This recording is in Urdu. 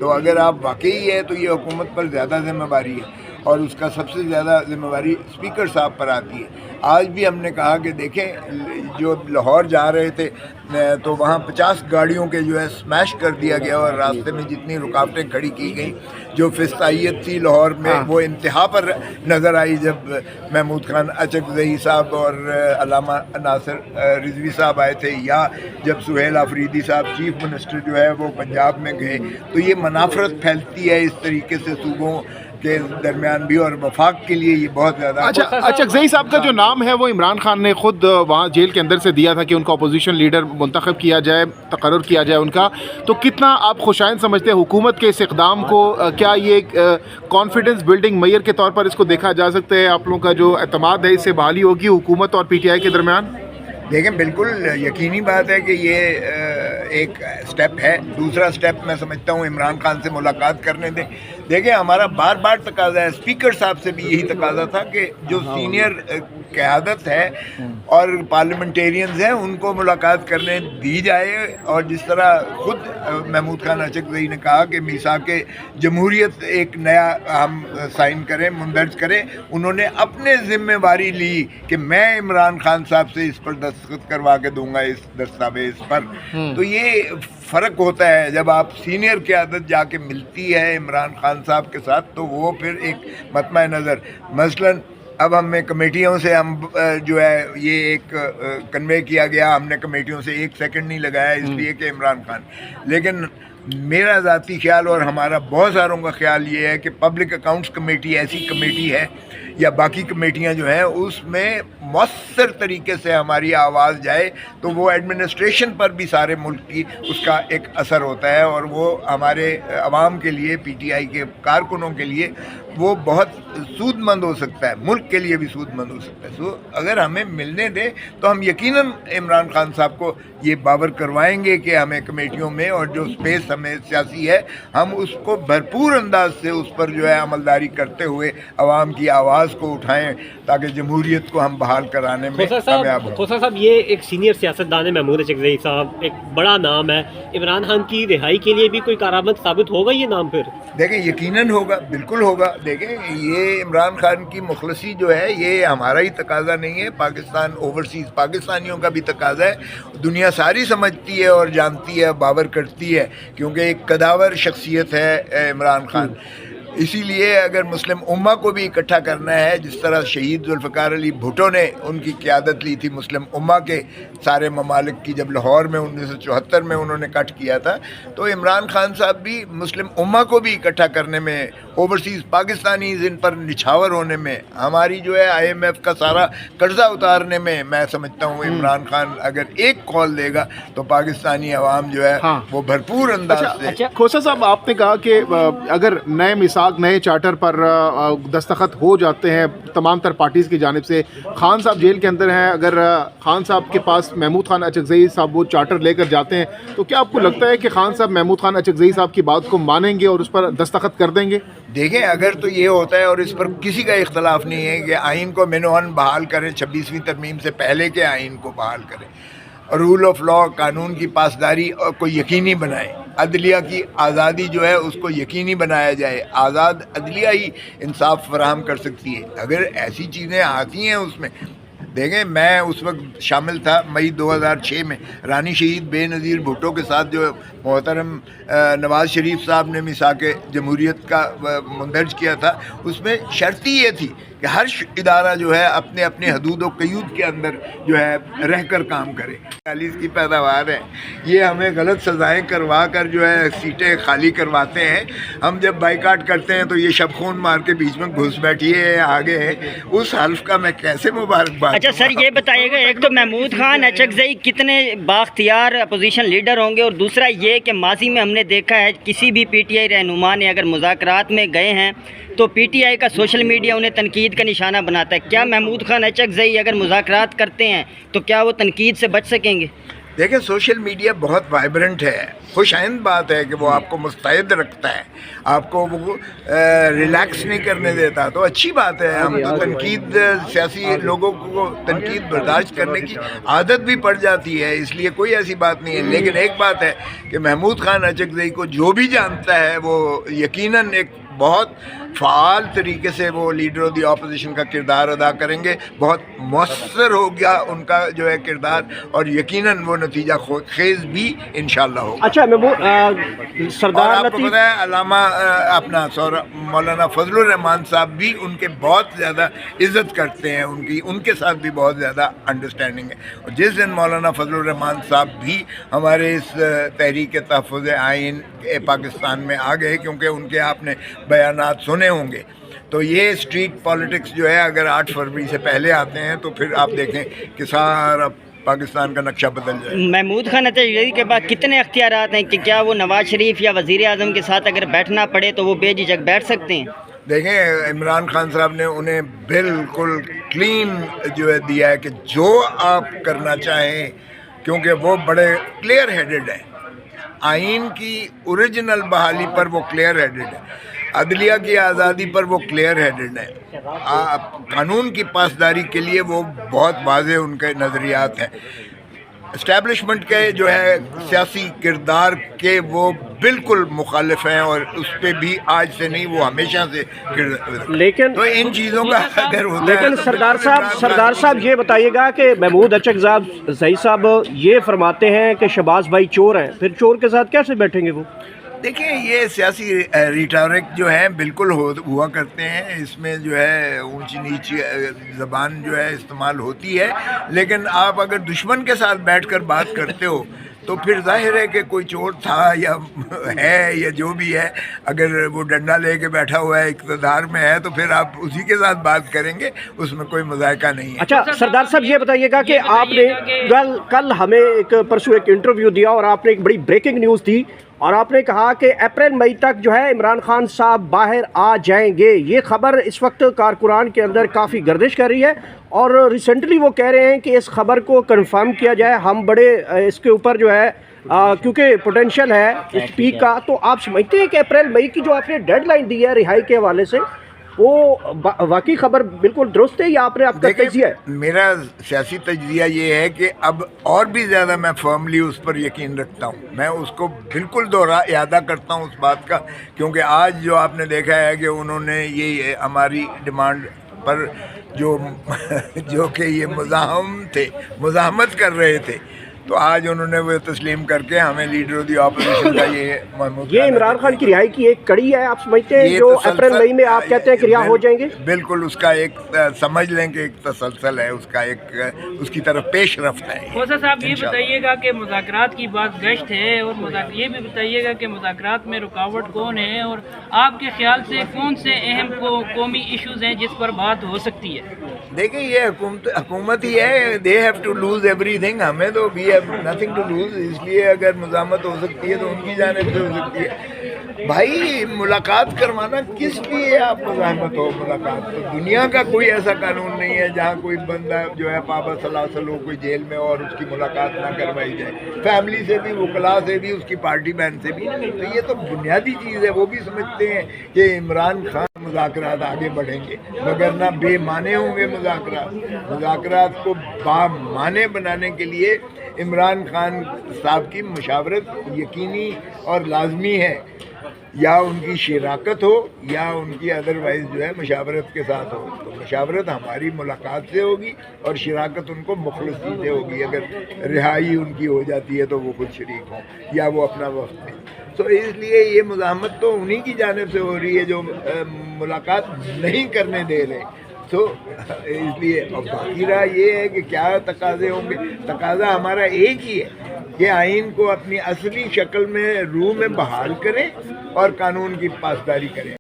تو اگر آپ واقعی ہے تو یہ حکومت پر زیادہ ذمہ داری ہے اور اس کا سب سے زیادہ ذمہ داری اسپیکر صاحب پر آتی ہے۔ آج بھی ہم نے کہا کہ دیکھیں جو لاہور جا رہے تھے تو وہاں 50 گاڑیوں کے جو ہے سمیش کر دیا گیا اور راستے میں جتنی رکاوٹیں کھڑی کی گئیں، جو فسطائیت تھی لاہور میں وہ انتہا پر نظر آئی جب محمود خان اچکزئی صاحب اور علامہ ناصر رضوی صاحب آئے تھے، یا جب سہیل آفریدی صاحب چیف منسٹر جو ہے وہ پنجاب میں گئے، تو یہ منافرت پھیلتی ہے اس طریقے سے صوبوں کے درمیان بھی، اور وفاق کے لیے یہ بہت زیادہ۔ اچھا اچکزئی صاحب کا جو نام ہے وہ عمران خان نے خود وہاں جیل کے اندر سے دیا تھا کہ ان کو اپوزیشن لیڈر منتخب کیا جائے، تقرر کیا جائے ان کا، تو کتنا آپ خوشائند سمجھتے ہیں حکومت کے اس اقدام کو؟ کیا یہ کانفیڈنس بلڈنگ میئر کے طور پر اس کو دیکھا جا سکتا ہے؟ آپ لوگوں کا جو اعتماد ہے اس سے بحالی ہوگی حکومت اور پی ٹی آئی کے درمیان؟ دیکھیں بالکل یقینی بات ہے کہ یہ ایک سٹیپ ہے۔ دوسرا سٹیپ میں سمجھتا ہوں عمران خان سے ملاقات کرنے دیں۔ دیکھیں ہمارا بار بار تقاضا ہے، اسپیکر صاحب سے بھی یہی تقاضا تھا کہ جو سینئر قیادت ہے اور پارلیمنٹیرینز ہیں ان کو ملاقات کرنے دی جائے، اور جس طرح خود محمود خان اچکزئی نے کہا کہ میثاق جمہوریت ایک نیا ہم سائن کریں، مندرج کریں، انہوں نے اپنے ذمہ داری لی کہ میں عمران خان صاحب سے اس پر دستخط کروا کے دوں گا اس دستاویز پر۔ تو یہ فرق ہوتا ہے جب آپ سینئر قیادت جا کے ملتی ہے عمران خان صاحب کے ساتھ، تو وہ پھر ایک مطمع نظر۔ مثلاً اب ہمیں کمیٹیوں سے ہم جو ہے یہ ایک کنوے کیا گیا، ہم نے کمیٹیوں سے 1 سیکنڈ نہیں لگایا اس لیے کہ عمران خان، لیکن میرا ذاتی خیال اور ہمارا بہت ساروں کا خیال یہ ہے کہ پبلک اکاؤنٹس کمیٹی ایسی کمیٹی ہے یا باقی کمیٹیاں جو ہیں اس میں مؤثر طریقے سے ہماری آواز جائے تو وہ ایڈمنسٹریشن پر بھی سارے ملک کی اس کا ایک اثر ہوتا ہے، اور وہ ہمارے عوام کے لیے، پی ٹی آئی کے کارکنوں کے لیے وہ بہت سود مند ہو سکتا ہے، ملک کے لیے بھی سود مند ہو سکتا ہے۔ سو اگر ہمیں ملنے دیں تو ہم یقیناً عمران خان صاحب کو یہ باور کروائیں گے کہ ہمیں کمیٹیوں میں اور جو سپیس ہمیں سیاسی ہے ہم اس کو بھرپور انداز سے اس پر جو ہے عملداری کرتے ہوئے عوام کی آواز کو اٹھائیں تاکہ جمہوریت کو ہم بحال کرانے میں کامیاب ہوں۔ خوسا صاحب یہ ایک سینئر سیاستدان ہے محمود اچکزئی صاحب، ایک بڑا نام ہے، عمران خان کی رہائی کے لیے بھی کوئی کارآمد ثابت ہوگا یہ نام پھر؟ دیکھیں یقیناً ہوگا، بالکل ہوگا۔ دیکھیں یہ عمران خان کی مخلصی جو ہے یہ ہمارا ہی تقاضا نہیں ہے، پاکستان اوورسیز پاکستانیوں کا بھی تقاضا ہے، دنیا ساری سمجھتی ہے اور جانتی ہے، باور کرتی ہے، کیونکہ ایک قداور شخصیت ہے عمران خان۔ اسی لیے اگر مسلم امہ کو بھی اکٹھا کرنا ہے، جس طرح شہید ذوالفقار علی بھٹو نے ان کی قیادت لی تھی مسلم امہ کے سارے ممالک کی، جب لاہور میں 1974 میں انہوں نے کٹ کیا تھا، تو عمران خان صاحب بھی مسلم امہ کو بھی اکٹھا کرنے میں، اوورسیز پاکستانیز ان پر نچھاور ہونے میں، ہماری جو ہے IMF کا سارا قرضہ اتارنے میں، میں سمجھتا ہوں عمران خان اگر ایک کال دے گا تو پاکستانی عوام جو ہے وہ بھرپور انداز سے۔ کھوسا صاحب آپ نے کہا کہ اگر نئے میثاق نئے چارٹر پر دستخط ہو جاتے ہیں تمام تر پارٹیز کی جانب سے، خان صاحب جیل کے اندر ہیں، اگر خان صاحب کے پاس محمود خان اچکزئی صاحب وہ چارٹر لے کر جاتے ہیں تو کیا آپ کو لگتا ہے کہ خان صاحب محمود خان اچکزئی صاحب کی بات کو مانیں گے اور اس پر دستخط کر دیں گے؟ دیکھیں اگر تو یہ ہوتا ہے، اور اس پر کسی کا اختلاف نہیں ہے کہ آئین کو منوہن بحال کریں، 26ویں ترمیم سے پہلے کے آئین کو بحال کریں، رول آف لا، قانون کی پاسداری کو یقینی بنائیں، عدلیہ کی آزادی جو ہے اس کو یقینی بنایا جائے، آزاد عدلیہ ہی انصاف فراہم کر سکتی ہے۔ اگر ایسی چیزیں آتی ہیں اس میں، دیکھیں میں اس وقت شامل تھا مئی 2006 میں رانی شہید بے نظیر بھٹو کے ساتھ جو محترم نواز شریف صاحب نے میثاق جمہوریت کا مندرج کیا تھا، اس میں شرط ہی یہ تھی کہ ہر ادارہ جو ہے اپنے اپنے حدود و قیود کے اندر جو ہے رہ کر کام کرے۔ 40 کی پیداوار ہے، یہ ہمیں غلط سزائیں کروا کر جو ہے سیٹیں خالی کرواتے ہیں۔ ہم جب بائیکاٹ کرتے ہیں تو یہ شب خون مار کے بیچ میں گھس بیٹھیے آگے ہے، اس حلف کا میں کیسے مبارکباد۔ اچھا سر یہ بتائیے گا، ایک تو محمود خان اچکزئی کتنے بااختیار اپوزیشن لیڈر ہوں گے، اور دوسرا یہ کہ ماضی میں ہم نے دیکھا ہے کسی بھی پی ٹی آئی رہنما نے اگر مذاکرات میں گئے ہیں تو پی ٹی آئی کا سوشل میڈیا انہیں تنقید کا نشانہ بناتا ہے۔ کیا محمود خان اچکزئی اگر مذاکرات کرتے ہیں تو کیا وہ تنقید سے بچ سکیں گے؟ دیکھیں سوشل میڈیا بہت وائبرنٹ ہے، خوش آئند بات ہے کہ وہ آپ کو مستعد رکھتا ہے، آپ کو وہ ریلیکس نہیں کرنے دیتا، تو اچھی بات ہے۔ ہم تو تنقید، سیاسی لوگوں کو تنقید برداشت کرنے کی عادت بھی پڑ جاتی ہے، اس لیے کوئی ایسی بات نہیں ہے، لیکن ایک بات ہے کہ محمود خان اچکزئی کو جو بھی جانتا ہے وہ یقیناً ایک بہت فعال طریقے سے وہ لیڈر آف دی اپوزیشن کا کردار ادا کریں گے، بہت مؤثر ہو گیا ان کا جو ہے کردار، اور یقیناً وہ نتیجہ خیز بھی انشاءاللہ ہوگا۔ اچھا محمود اور سردار آپ کو لطیف، پتہ ہے علامہ اپنا مولانا فضل الرحمان صاحب بھی ان کے بہت زیادہ عزت کرتے ہیں، ان کے ساتھ بھی بہت زیادہ انڈرسٹینڈنگ ہے، اور جس دن مولانا فضل الرحمان صاحب بھی ہمارے اس تحریک تحفظ آئین پاکستان میں آ گئے، کیونکہ ان کے آپ نے بیانات سنے ہوں گے، تو یہ اسٹریٹ پالیٹکس جو ہے اگر 8 فروری سے پہلے آتے ہیں تو پھر آپ دیکھیں کہ سارا پاکستان کا نقشہ بدل جائے۔ محمود خان اچکزئی کے بعد کتنے اختیارات ہیں کہ کیا وہ نواز شریف یا وزیر اعظم کے ساتھ اگر بیٹھنا پڑے تو وہ بے جھجک بیٹھ سکتے ہیں؟ دیکھیں عمران خان صاحب نے انہیں بالکل کلین جو ہے دیا ہے کہ جو آپ کرنا چاہیں، کیونکہ وہ بڑے کلیئر ہیڈڈ ہیں، آئین کی اوریجنل بحالی پر وہ کلیئر ہیڈڈ ہے، عدلیہ کی آزادی پر وہ کلیئر ہیڈڈ ہے، قانون کی پاسداری کے لیے وہ بہت واضح ان کے نظریات ہیں، اسٹیبلشمنٹ کے جو ہے سیاسی کردار کے وہ بالکل مخالف ہیں، اور اس پہ بھی آج سے نہیں، وہ ہمیشہ سے لیکن تو ان چیزوں کا اگر ہوتا ہے لیکن تو سردار صاحب یہ بتائیے گا کہ محمود اچکزئی صاحب یہ فرماتے ہیں کہ شہباز بھائی چور ہیں، پھر چور کے ساتھ کیسے بیٹھیں گے وہ؟ دیکھیں یہ سیاسی ریٹورک جو ہے بالکل ہوا کرتے ہیں، اس میں جو ہے اونچ نیچ زبان جو ہے استعمال ہوتی ہے، لیکن آپ اگر دشمن کے ساتھ بیٹھ کر بات کرتے ہو تو پھر ظاہر ہے کہ کوئی چور تھا یا ہے یا جو بھی ہے، اگر وہ ڈنڈا لے کے بیٹھا ہوا ہے اقتدار میں ہے تو پھر آپ اسی کے ساتھ بات کریں گے، اس میں کوئی مذائقہ نہیں ہے۔ اچھا سردار صاحب یہ بتائیے گا کہ آپ نے کل ہمیں پرسوں ایک انٹرویو دیا اور آپ نے ایک بڑی بریکنگ نیوز دی، اور آپ نے کہا کہ اپریل مئی تک جو ہے عمران خان صاحب باہر آ جائیں گے، یہ خبر اس وقت کارکنان کے اندر کافی گردش کر رہی ہے، اور ریسنٹلی وہ کہہ رہے ہیں کہ اس خبر کو کنفرم کیا جائے، ہم بڑے اس کے اوپر جو ہے کیونکہ پوٹینشیل ہے اس پیک کا، تو آپ سمجھتے ہیں کہ اپریل مئی کی جو آپ نے ڈیڈ لائن دی ہے رہائی کے حوالے سے وہ واقعی خبر بالکل درست ہے یا آپ نے آپ کا تجزیہ ہے؟ میرا سیاسی تجزیہ یہ ہے کہ اب اور بھی زیادہ میں فرملی اس پر یقین رکھتا ہوں، میں اس کو بالکل اعادہ کرتا ہوں اس بات کا، کیونکہ آج جو آپ نے دیکھا ہے کہ انہوں نے یہ ہماری ڈیمانڈ پر جو کہ یہ مزاحمت کر رہے تھے، تو آج انہوں نے وہ تسلیم کر کے ہمیں لیڈر آف دی اپوزیشن کا یہ عمران خان کی رہائی کی ایک کڑی ہے، آپ سمجھتے ہیں جو اپریل مئی میں آپ کہتے ہیں کہ رہا ہو جائیں گے؟ بالکل، اس کا ایک سمجھ لیں کہ ایک تسلسل ہے، اس کا ایک اس کی طرف پیش رفت ہے۔ خوسا صاحب یہ بتائیے گا کہ مذاکرات کی بات گشت ہے، اور یہ بھی بتائیے گا کہ مذاکرات میں رکاوٹ کون ہے، اور آپ کے خیال سے کون سے اہم قومی ایشوز ہیں جس پر بات ہو سکتی ہے؟ دیکھیں یہ حکومت ہی ہے، they have to lose everything, ہمیں تو we have nothing to lose, اس لیے اگر مزاحمت ہو سکتی ہے تو ان کی جانب سے ہو سکتی ہے۔ بھائی ملاقات کروانا کس لیے آپ مزاحمت ہو؟ ملاقات تو دنیا کا کوئی ایسا قانون نہیں ہے جہاں کوئی بندہ جو ہے پابا سلاسل ہو کوئی جیل میں اور اس کی ملاقات نہ کروائی جائے، فیملی سے بھی، وکلا سے بھی، اس کی پارٹی بہن سے بھی، تو یہ تو بنیادی چیز ہے۔ وہ بھی سمجھتے ہیں کہ عمران خان مذاکرات آگے بڑھیں گے، مگر نہ بے معنی ہوں گے مذاکرات کو با معنی بنانے کے لیے عمران خان صاحب کی مشاورت یقینی اور لازمی ہے، یا ان کی شراکت ہو یا ان کی ادروائز جو ہے مشاورت کے ساتھ ہو، تو مشاورت ہماری ملاقات سے ہوگی اور شراکت ان کو مخلصی سے ہوگی، اگر رہائی ان کی ہو جاتی ہے تو وہ خود شریک ہوں یا وہ اپنا وقت دیں، تو اس لیے یہ مزاحمت تو انہی کی جانب سے ہو رہی ہے جو ملاقات نہیں کرنے دے رہے، تو اس لیے باقی رہا یہ ہے کہ کیا تقاضے ہوں گے۔ تقاضا ہمارا ایک ہی ہے کہ آئین کو اپنی اصلی شکل میں روح میں بحال کریں اور قانون کی پاسداری کریں۔